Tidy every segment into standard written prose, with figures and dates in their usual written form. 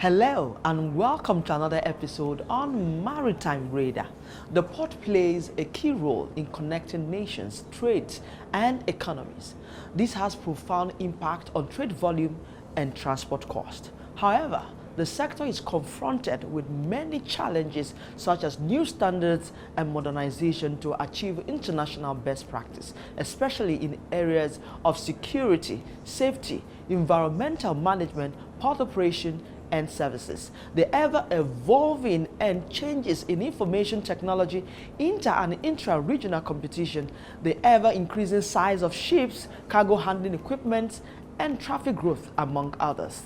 Hello and welcome to another episode on Maritime Radar. The port plays a key role in connecting nations, trades and economies. This has profound impact on trade volume and transport cost. However, the sector is confronted with many challenges such as new standards and modernization to achieve international best practice, especially in areas of security, safety, environmental management, port operation, and services. The ever-evolving and changes in information technology, inter- and intra-regional competition, the ever-increasing size of ships, cargo handling equipment, and traffic growth, among others.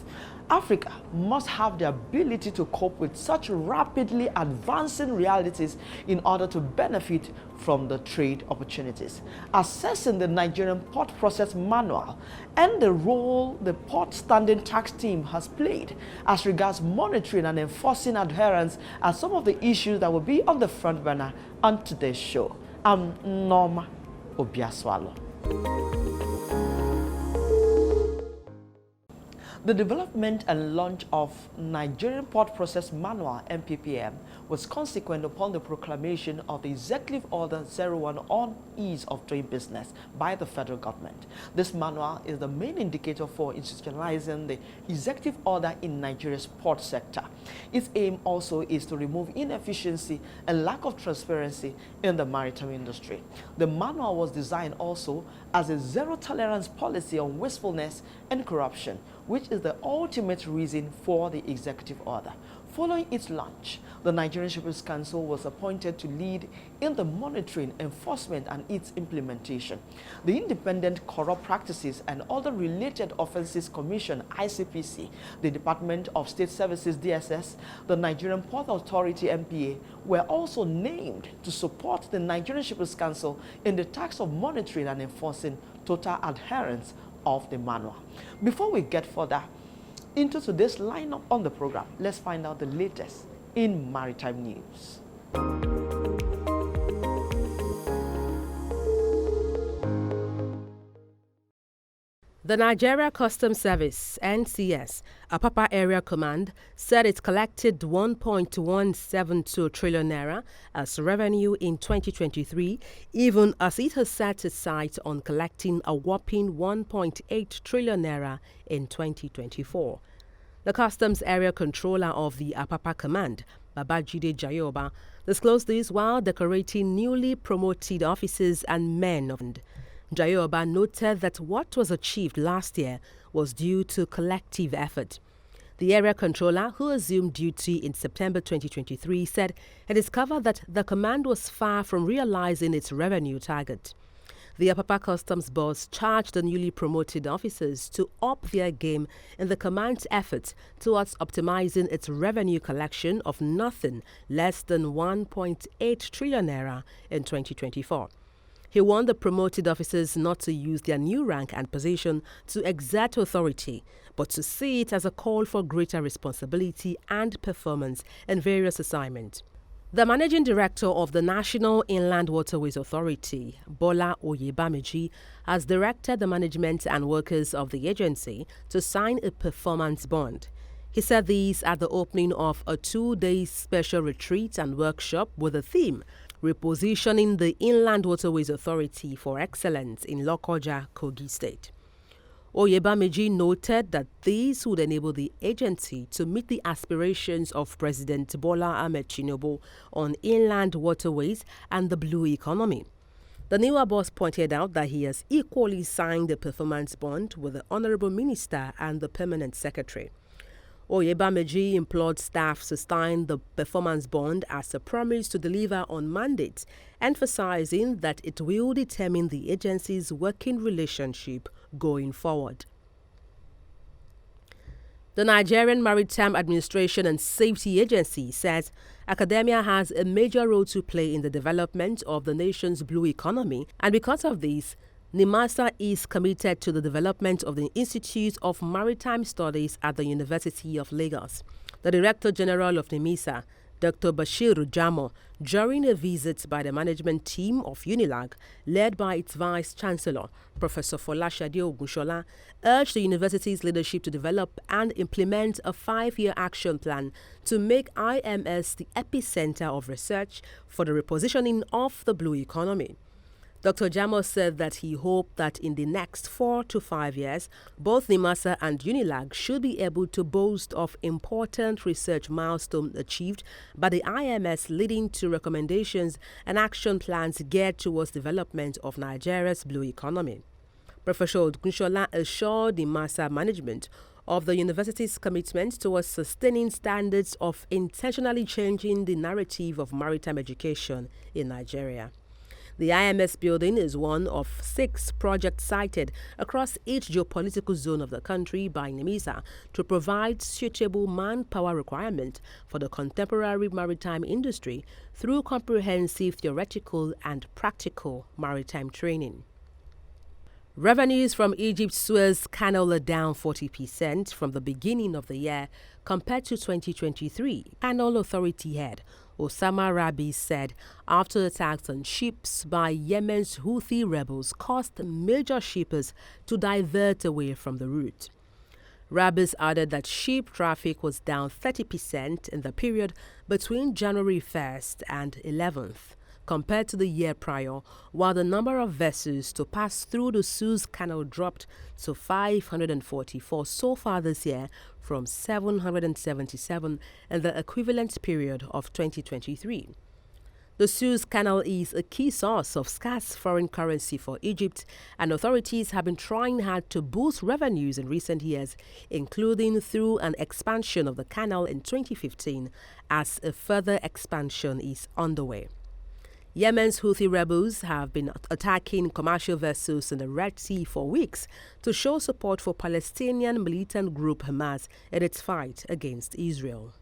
Africa must have the ability to cope with such rapidly advancing realities in order to benefit from the trade opportunities. Assessing the Nigerian Port Process Manual and the role the Port Standing Tax Team has played as regards monitoring and enforcing adherence are some of the issues that will be on the front burner on today's show. I'm Nneoma Obi-Asualo. The development and launch of Nigerian Port Process Manual (NPPM) was consequent upon the proclamation of the Executive Order 01 on ease of doing business by the federal government. This manual is the main indicator for institutionalizing the executive order in Nigeria's port sector. Its aim also is to remove inefficiency and lack of transparency in the maritime industry. The manual was designed also as a zero-tolerance policy on wastefulness and corruption, which is the ultimate reason for the executive order. Following its launch, the Nigerian Shippers Council was appointed to lead in the monitoring, enforcement, and its implementation. The Independent Corrupt Practices and Other Related Offences Commission (ICPC), the Department of State Services (DSS), the Nigerian Port Authority (NPA) were also named to support the Nigerian Shippers Council in the task of monitoring and enforcing total adherence of the manual. Before we get further into today's lineup on the program, let's find out the latest in maritime news. The Nigeria Customs Service (NCS) Apapa Area Command said it collected 1.172 trillion naira as revenue in 2023, even as it has set its sights on collecting a whopping 1.8 trillion naira in 2024. The Customs Area Controller of the Apapa Command, Babajide Jayoba, disclosed this while decorating newly promoted officers and men of Jayoba noted that what was achieved last year was due to collective effort. The area controller, who assumed duty in September 2023, said it discovered that the command was far from realizing its revenue target. The Apapa Customs Boss charged the newly promoted officers to up their game in the command's efforts towards optimizing its revenue collection of nothing less than 1.8 trillion naira in 2024. He warned the promoted officers not to use their new rank and position to exert authority, but to see it as a call for greater responsibility and performance in various assignments. The Managing Director of the National Inland Waterways Authority, Bola Oyebameji, has directed the management and workers of the agency to sign a performance bond. He said these at the opening of a 2-day special retreat and workshop with the theme Repositioning the Inland Waterways Authority for Excellence in Lokoja, Kogi State. Oyebameji noted that these would enable the agency to meet the aspirations of President Bola Ahmed Tinubu on inland waterways and the blue economy. The new boss pointed out that he has equally signed a performance bond with the Honorable Minister and the Permanent Secretary. Oyebameji implored staff to sign the performance bond as a promise to deliver on mandates, emphasizing that it will determine the agency's working relationship going forward. The Nigerian Maritime Administration and Safety Agency says academia has a major role to play in the development of the nation's blue economy, and because of this, NIMASA is committed to the development of the Institute of Maritime Studies at the University of Lagos. The Director General of NIMASA, Dr. Bashir Jamo, during a visit by the management team of UNILAG, led by its Vice Chancellor, Professor Folashade Ogunshola, urged the university's leadership to develop and implement a 5-year action plan to make IMS the epicenter of research for the repositioning of the blue economy. Dr. Jamo said that he hoped that in the next 4 to 5 years, both NIMASA and UNILAG should be able to boast of important research milestones achieved by the IMS, leading to recommendations and action plans geared towards development of Nigeria's blue economy. Professor Ogunshola assured NIMASA management of the university's commitment towards sustaining standards of intentionally changing the narrative of maritime education in Nigeria. The IMS building is one of 6 projects cited across each geopolitical zone of the country by NIMASA to provide suitable manpower requirement for the contemporary maritime industry through comprehensive theoretical and practical maritime training. Revenues from Egypt's Suez Canal are down 40% from the beginning of the year compared to 2023, Canal Authority head Osama Rabi said after attacks on ships by Yemen's Houthi rebels caused major shippers to divert away from the route. Rabi added that ship traffic was down 30% in the period between January 1st and 11th. Compared to the year prior, while the number of vessels to pass through the Suez Canal dropped to 544 so far this year from 777 in the equivalent period of 2023. The Suez Canal is a key source of scarce foreign currency for Egypt, and authorities have been trying hard to boost revenues in recent years, including through an expansion of the canal in 2015, as a further expansion is underway. Yemen's Houthi rebels have been attacking commercial vessels in the Red Sea for weeks to show support for Palestinian militant group Hamas in its fight against Israel.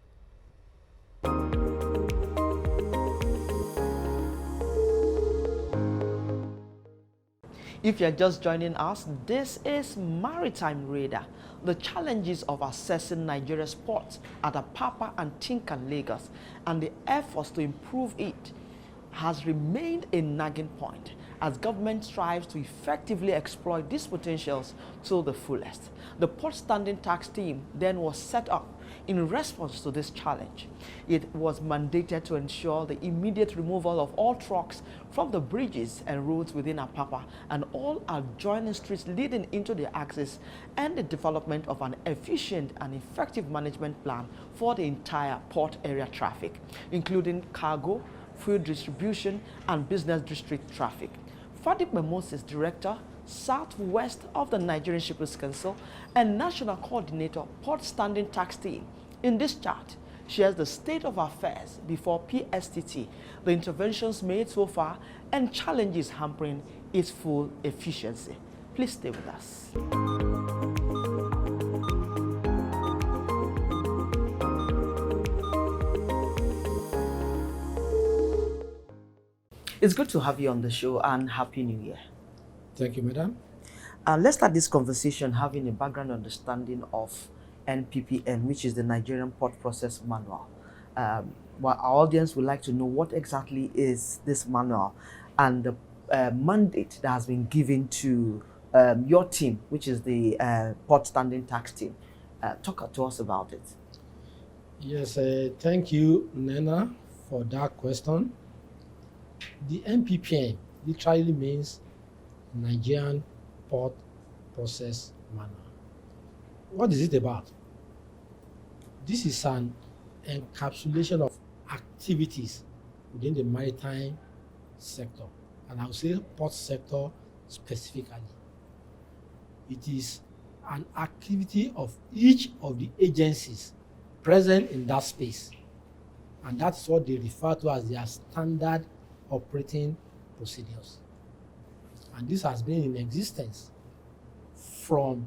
If you're just joining us, this is Maritime Radar. The challenges of assessing Nigeria's ports at Apapa and Tinkan, Lagos, and the efforts to improve it has remained a nagging point as government strives to effectively exploit these potentials to the fullest. The port standing tax team then was set up in response to this challenge. It was mandated to ensure the immediate removal of all trucks from the bridges and roads within Apapa and all adjoining streets leading into the axis, and the development of an efficient and effective management plan for the entire port area traffic, including cargo, food distribution, and business district traffic. Fadipe Moses, Director, Southwest of the Nigerian Shippers Council and National Coordinator, Port Standing Tax Team, in this chart shares the state of affairs before PSTT, the interventions made so far, and challenges hampering its full efficiency. Please stay with us. It's good to have you on the show, and Happy New Year. Thank you, madam. Let's start this conversation having a background understanding of NPPM, which is the Nigerian Port Process Manual. Well, our audience would like to know what exactly is this manual and the mandate that has been given to your team, which is the Port Standing Tax Team. Talk to us about it. Yes, thank you, Nena, for that question. The NPPM literally means Nigerian Port Process Manual. What is it about? This is an encapsulation of activities within the maritime sector, and I would say port sector specifically. It is an activity of each of the agencies present in that space, and that's what they refer to as their standard operating procedures. And this has been in existence from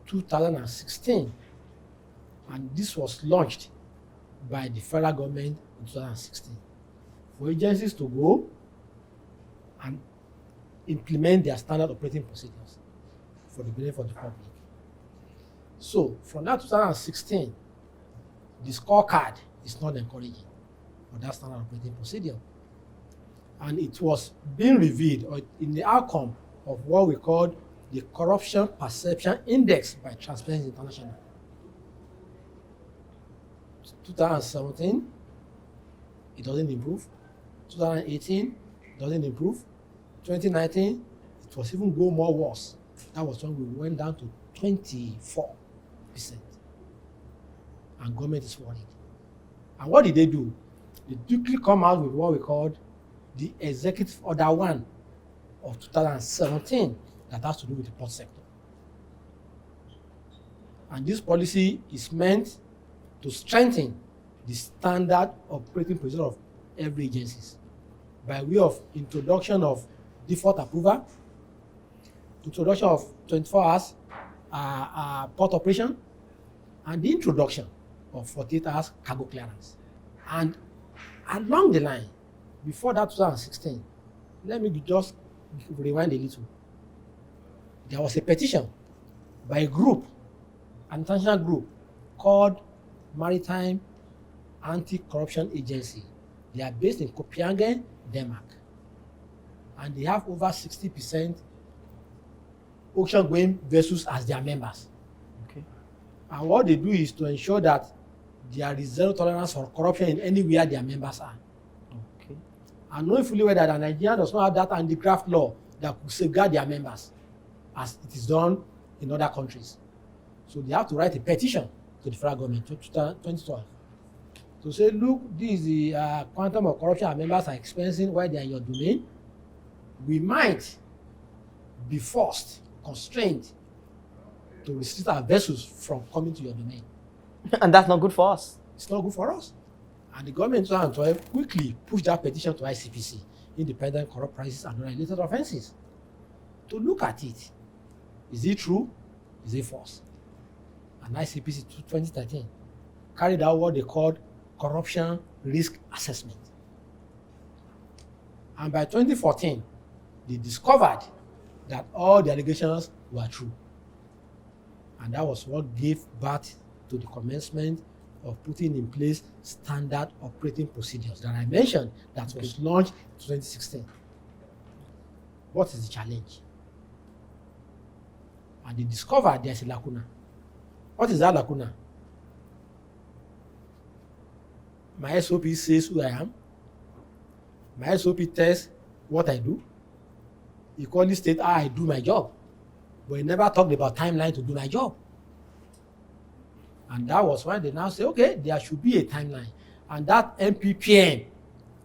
2016, and this was launched by the federal government in 2016 for agencies to go and implement their standard operating procedures for the benefit of the public. So from that 2016, the scorecard is not encouraging for that standard operating procedure. And it was being revealed or in the outcome of what we call the Corruption Perception Index by Transparency International. 2017, it doesn't improve. 2018, it doesn't improve. 2019, it was even go more worse. That was when we went down to 24%. And government is worried. And what did they do? They quickly come out with what we called the Executive Order 1 of 2017 that has to do with the port sector. And this policy is meant to strengthen the standard operating procedure of every agencies by way of introduction of default approval, introduction of 24 hours port operation, and the introduction of 48 hours cargo clearance. And along the line, before that 2016, let me just rewind a little. There was a petition by a group, an international group called Maritime Anti-Corruption Agency. They are based in Copenhagen, Denmark. And they have over 60% ocean-going vessels as their members. Okay. And what they do is to ensure that there is zero tolerance for corruption in anywhere their members are. Okay. And knowing fully well that Nigeria does not have that anti-graft law that could safeguard their members, as it is done in other countries. So they have to write a petition to the federal government in 2012 to say, look, this is the quantum of corruption our members are experiencing while they are in your domain. We might be forced, constrained to restrict our vessels from coming to your domain. And that's not good for us. It's not good for us. And the government in 2012 quickly pushed that petition to ICPC, Independent Corrupt Practices and Related Offences, to look at it. Is it true? Is it false? And ICPC 2013 carried out what they called corruption risk assessment. And by 2014, they discovered that all the allegations were true. And that was what gave birth to the commencement of putting in place standard operating procedures that I mentioned that was launched in 2016. What is the challenge? And they discovered there's a lacuna. What is that lacuna? My SOP says who I am. My SOP tells what I do. It only states how I do my job. But it never talked about timeline to do my job. And that was why they now say, okay, there should be a timeline. And that MPPM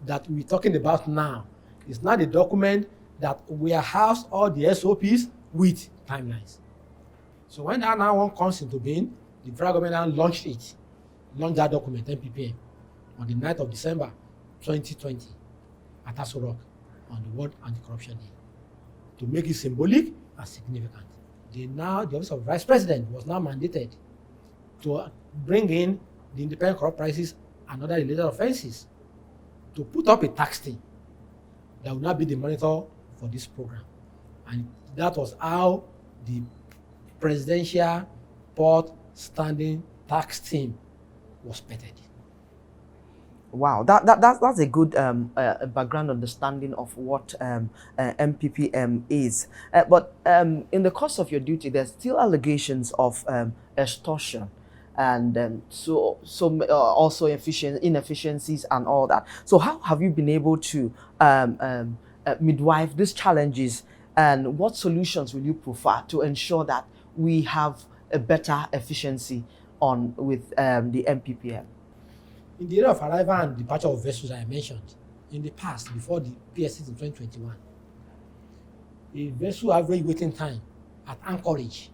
that we're talking about now is not a document that warehouse all the SOPs with timelines. So when that now one comes into being, the federal government now launched that document, MPPM, on the 9th of December 2020 at Aso Rock on the World Anti-Corruption Day to make it symbolic and significant. The Office of Vice President was now mandated to bring in the Independent Corrupt Practices and other related offenses to put up a tax team that will not be the monitor for this program. And that was how the Presidential Port Standing Tax Team was petted. Wow, that's a good background understanding of what MPPM is. But in the course of your duty, there's still allegations of extortion and also inefficiencies and all that. So how have you been able to midwife these challenges, and what solutions will you prefer to ensure that we have a better efficiency with the MPPM? In the area of arrival and departure of vessels I mentioned, in the past, before the PSTT in 2021, a vessel average waiting time at anchorage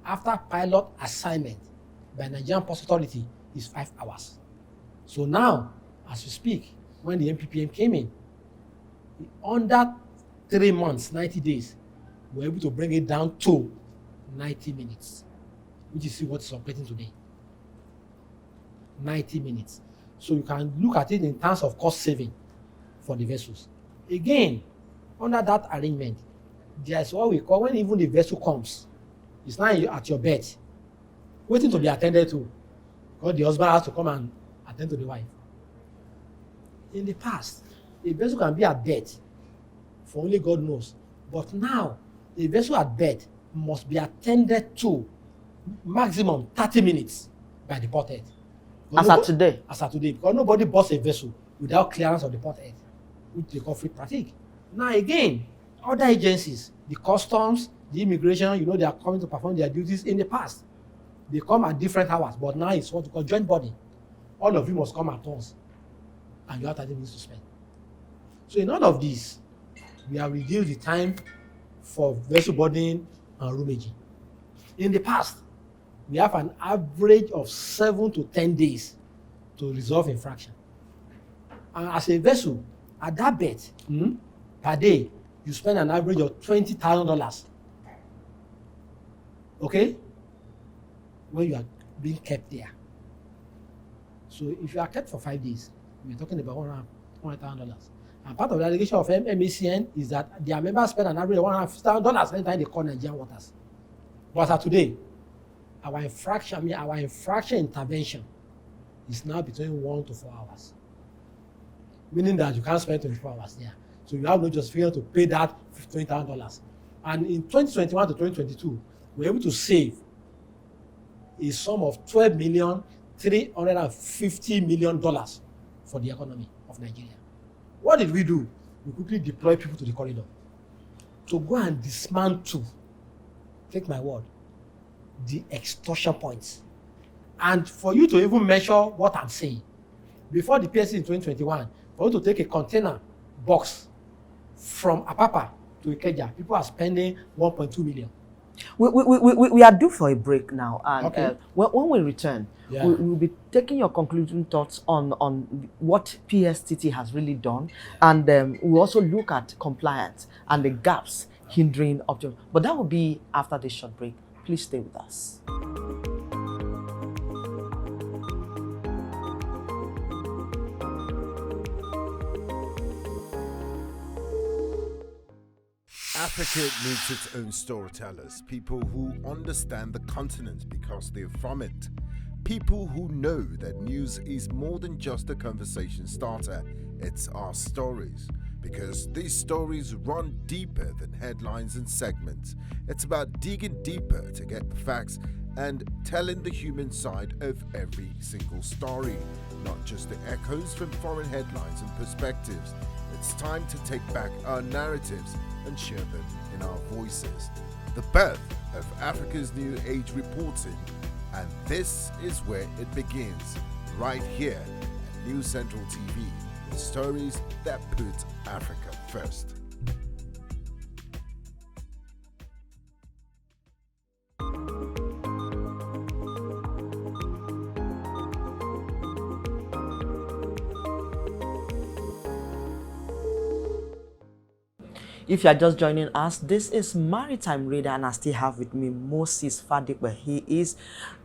after pilot assignment by Nigerian Port Authority is 5 hours. So now, as we speak, when the MPPM came in, under 3 months, 90 days, we're able to bring it down to 90 minutes, which is what is operating today. 90 minutes. So you can look at it in terms of cost saving for the vessels. Again, under that arrangement, there's what we call when even the vessel comes, it's not at your bed, waiting to be attended to, because the husband has to come and attend to the wife. In the past, a vessel can be at berth for only God knows. But now, a vessel at berth must be attended to maximum 30 minutes by the port head. As at today? As at today, because nobody boards a vessel without clearance of the port head, which they call free pratique. Now again, other agencies, the customs, the immigration, they are coming to perform their duties. In the past, they come at different hours, but now it's what we call joint boarding. All of you must come at once, and you have 30 minutes to spend. So in all of this, we have reduced the time for vessel boarding and roomaging. In the past, we have an average of 7 to 10 days to resolve infraction. And as a vessel, at that berth, per day, you spend an average of $20,000. Okay? When you are being kept there. So if you are kept for 5 days, we're talking about $100,000. And part of the allegation of MACN is that their members spend an average of $150,000 every time they call Nigerian waters. But as today, our infraction intervention is now between 1 to 4 hours. Meaning that you can't spend 24 hours there. So you have no justification to pay that $15,000. And in 2021 to 2022, we're able to save a sum of $12,350 million for the economy of Nigeria. What did we do? We quickly deployed people to the corridor to go and dismantle, take my word, the extortion points. And for you to even measure what I'm saying, before the PSTT in 2021, for you to take a container box from Apapa to Ikeja, people are spending 1.2 million. We are due for a break now, and okay. When we return, we'll be taking your concluding thoughts on what PSTT has really done, and we'll also look at compliance and the gaps hindering object. But that will be after this short break. Please stay with us. Africa needs its own storytellers, people who understand the continent because they're from it. People who know that news is more than just a conversation starter, it's our stories. Because these stories run deeper than headlines and segments. It's about digging deeper to get the facts and telling the human side of every single story, not just the echoes from foreign headlines and perspectives. It's time to take back our narratives and share them in our voices. The birth of Africa's New Age reporting, and this is where it begins, right here at News Central TV, with stories that put Africa first. If you are just joining us, this is Maritime Radar, and I still have with me Moses Fadipe. He is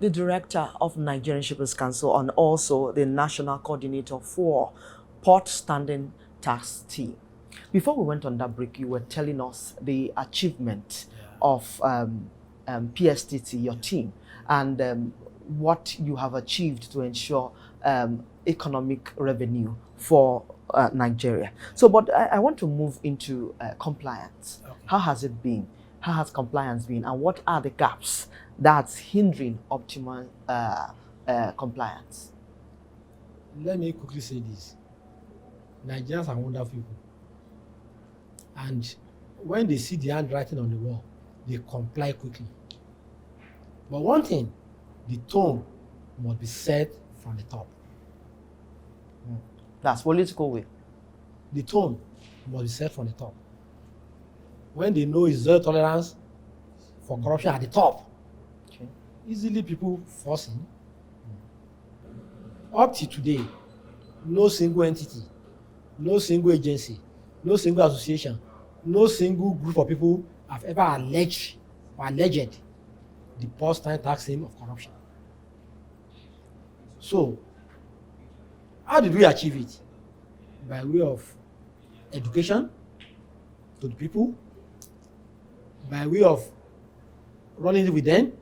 the Director of Nigerian Shippers Council and also the National Coordinator for Port Standing Task Team. Before we went on that break, you were telling us the achievement of PSTT, your team, and what you have achieved to ensure economic revenue for Nigeria. So, but I want to move into compliance. Okay. How has it been? How has compliance been? And what are the gaps that's hindering optimal compliance? Let me quickly say this. Nigerians are wonderful people. And when they see the handwriting on the wall, they comply quickly. But one thing, the tone must be set from the top. That's political way. The tone must be set from the top. When they know it's zero tolerance for corruption at the top, okay, easily people force in. Up to today, no single entity, no single agency, no single association, no single group of people have ever alleged the post-time tax scheme of corruption. So, how did we achieve it? By way of education to the people, by way of running with them,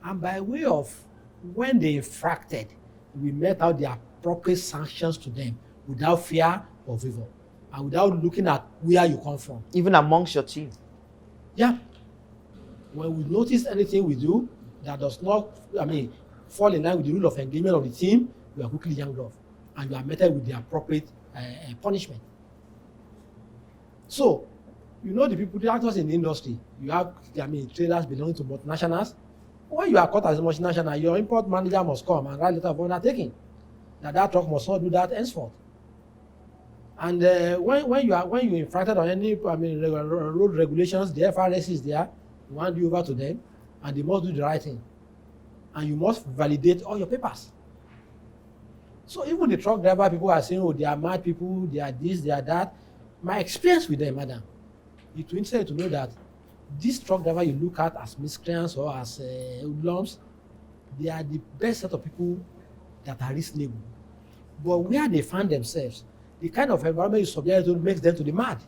and by way of when they infracted, we met out their appropriate sanctions to them without fear or favor and without looking at where you come from. Even amongst your team? Yeah. When we notice anything we do that does not, fall in line with the rule of engagement of the team, we are quickly yanked off and you are met with the appropriate punishment. So, the actors in the industry, you have, traders belonging to multinationals. When you are caught as a multinational, your import manager must come and write letter of undertaking that truck must not do that henceforth. And when you infracted on any road regulations, the FRS is there, you hand you over to them, and they must do the right thing. And you must validate all your papers. So even the truck driver, people are saying, oh, they are mad people, they are this, they are that. My experience with them, madam, it will interest you to know that this truck driver you look at as miscreants or as hoodlums, they are the best set of people that are reasonable. But where they find themselves, the kind of environment you subject to makes them to be mad.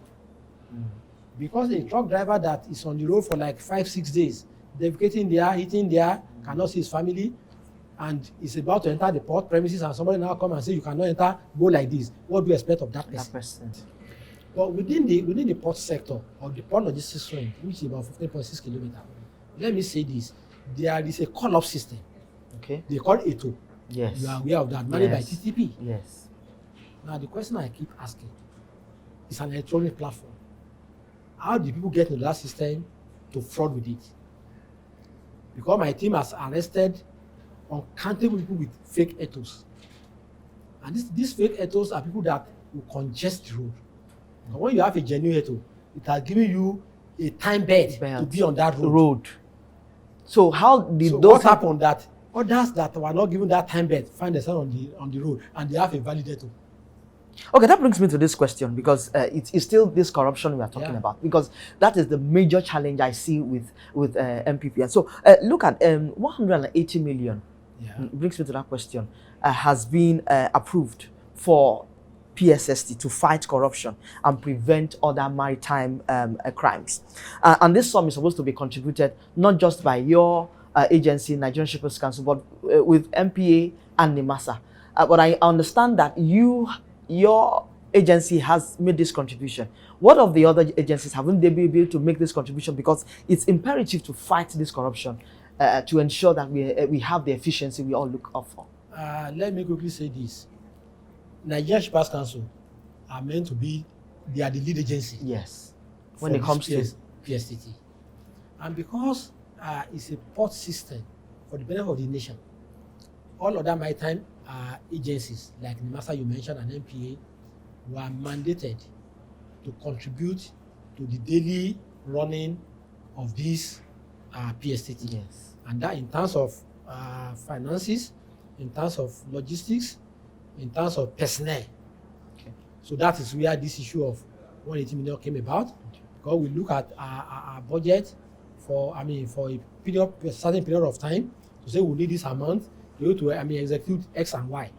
Because a truck driver that is on the road for like 5-6 days, defecating there, eating there, cannot see his family, and is about to enter the port premises, and somebody now come and say you cannot enter, go like this. What do you expect of that person? But within the port sector or the port logistics range, which is about 15.6 kilometers, let me say this: there is a call-up system. Okay. They call it ATO. Yes. You are aware of that, managed by TTP. Yes. Now the question I keep asking is an electronic platform. How do people get into that system to fraud with it? Because my team has arrested uncountable people with fake ATOs. And these fake ATOs are people that will congest the road. And when you have a genuine ATO, it has given you a time bed to be on that road. So how did what happened that others that were not given that time bed find themselves on the road and they have a valid ATO? Okay, that brings me to this question, because it's still this corruption we are talking about, because that is the major challenge I see with MPP. And so look at 180 million, brings me to that question, has been approved for PSTT to fight corruption and prevent other maritime crimes. And this sum is supposed to be contributed not just by your agency, Nigerian Shippers Council, but with MPA and NIMASA. But I understand that your agency has made this contribution. What of the other agencies? Haven't they been able to make this contribution? Because it's imperative to fight this corruption to ensure that we have the efficiency we all look out for. Let me quickly say this. Nigerian Shippers Council are meant to be, they are the lead agency. Yes. When it comes to PSTT. And because it's a port system for the benefit of the nation, all other maritime agencies like NIMASA you mentioned and MPA were mandated to contribute to the daily running of this PSTT. Yes. And that in terms of finances, in terms of logistics, in terms of personnel. Okay. So that is where this issue of 180 million came about. Because we look at our budget for a certain period of time to say we need this amount to execute X and Y.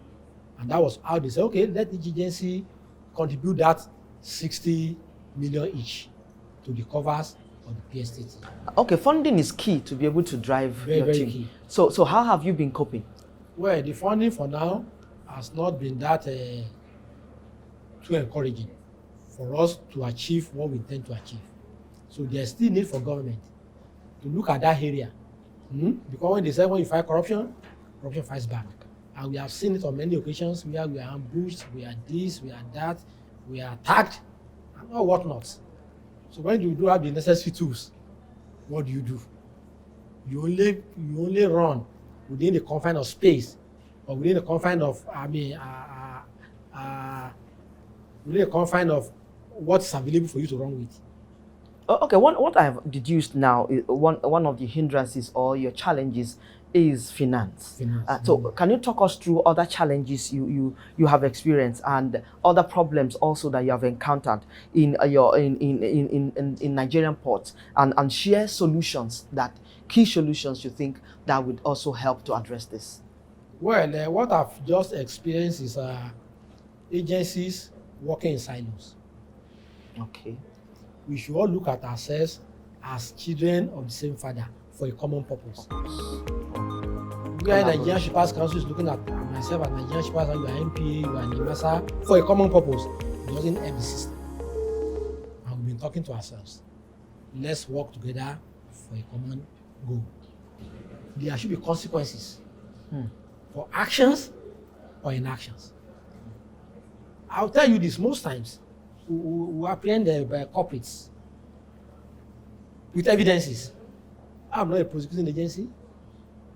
And that was how they said, okay, let each agency contribute that 60 million each to the covers of the PSTT. Okay, funding is key to be able to drive your team. Key. So how have you been coping? Well, the funding for now has not been that too encouraging for us to achieve what we intend to achieve. So there's still need for government to look at that area. Because when they say when you fight corruption, corruption fights back. And we have seen it on many occasions where we are ambushed, we are this, we are that, we are attacked, and all whatnot. So when you do have the necessary tools, what do? You only run within the confine of space, or within the confine of within the confine of what's available for you to run with. Okay, what I have deduced now is one of the hindrances or your challenges is finance. So can you talk us through other challenges you have experienced and other problems also that you have encountered in in Nigerian ports, and share solutions, key solutions you think that would also help to address this? Well, what I've just experienced is agencies working in silos. Okay. We should all look at ourselves as children of the same father for a common purpose. We are in Nigerian Shippers Council is looking at myself as Nigerian shippers, you are NPA, you are Nneoma, for a common purpose, it doesn't help the system. And we've been talking to ourselves. Let's work together for a common goal. There should be consequences for actions or inactions. I'll tell you this, most times we apprehend the culprits with evidences. I'm not a prosecuting agency.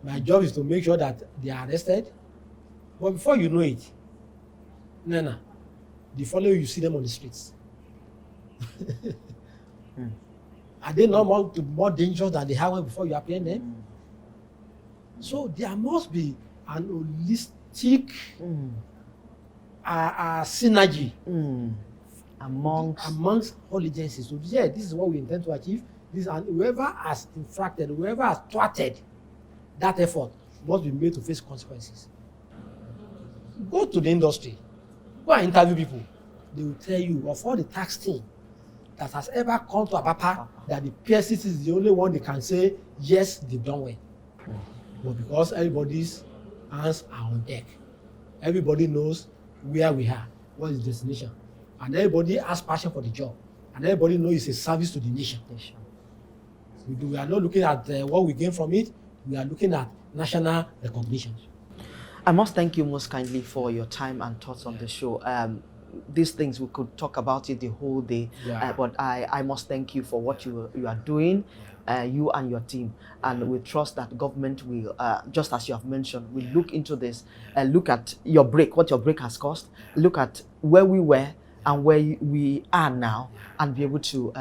My job is to make sure that they are arrested. But before you know it, Nana, the following you see them on the streets. Are they not more dangerous than they were before you apprehend them? So there must be an holistic synergy amongst all agencies. So yeah, this is what we intend to achieve. This, and whoever has infracted, whoever has thwarted that effort must be made to face consequences. Go to the industry, go and interview people. They will tell you of all the tax team that has ever come to Apapa, that the PSTT is the only one they can say, yes, they've done well. But because everybody's hands are on deck, everybody knows where we are, what is the destination, and everybody has passion for the job, and everybody knows it's a service to the nation. We are not looking at what we gain from it, we are looking at national recognition. I must thank you most kindly for your time and thoughts on the show. These things, we could talk about it the whole day, but I must thank you for what you are doing, you and your team, and we trust that government will, just as you have mentioned, will look into this, look at your break, what your break has cost, look at where we were and where we are now, and be able to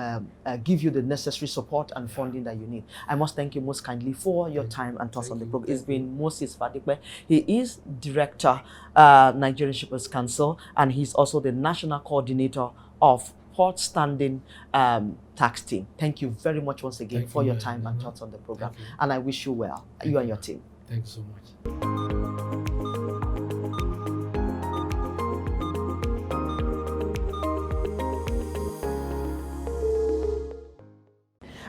give you the necessary support and funding that you need. I must thank you most kindly for your time and thoughts on the program. It's been Moses Fadipe. He is Director, Nigerian Shippers Council, and he's also the National Coordinator of Port Standing Tax Team. Thank you very much once again for your time and thoughts on the program. And I wish you well, you and your team. Thank you so much.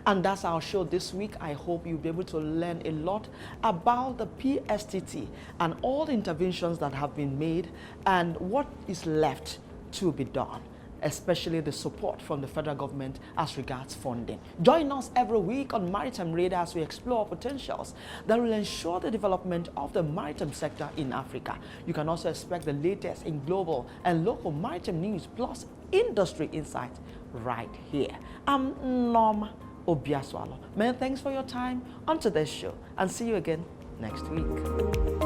And that's our show this week. I hope you'll be able to learn a lot about the PSTT and all the interventions that have been made and what is left to be done, especially the support from the federal government as regards funding. Join us every week on Maritime Radar as we explore potentials that will ensure the development of the maritime sector in Africa. You can also expect the latest in global and local maritime news plus industry insights right here. I'm Nneoma Obi-Asualo. Many thanks for your time on today's show, and see you again next week.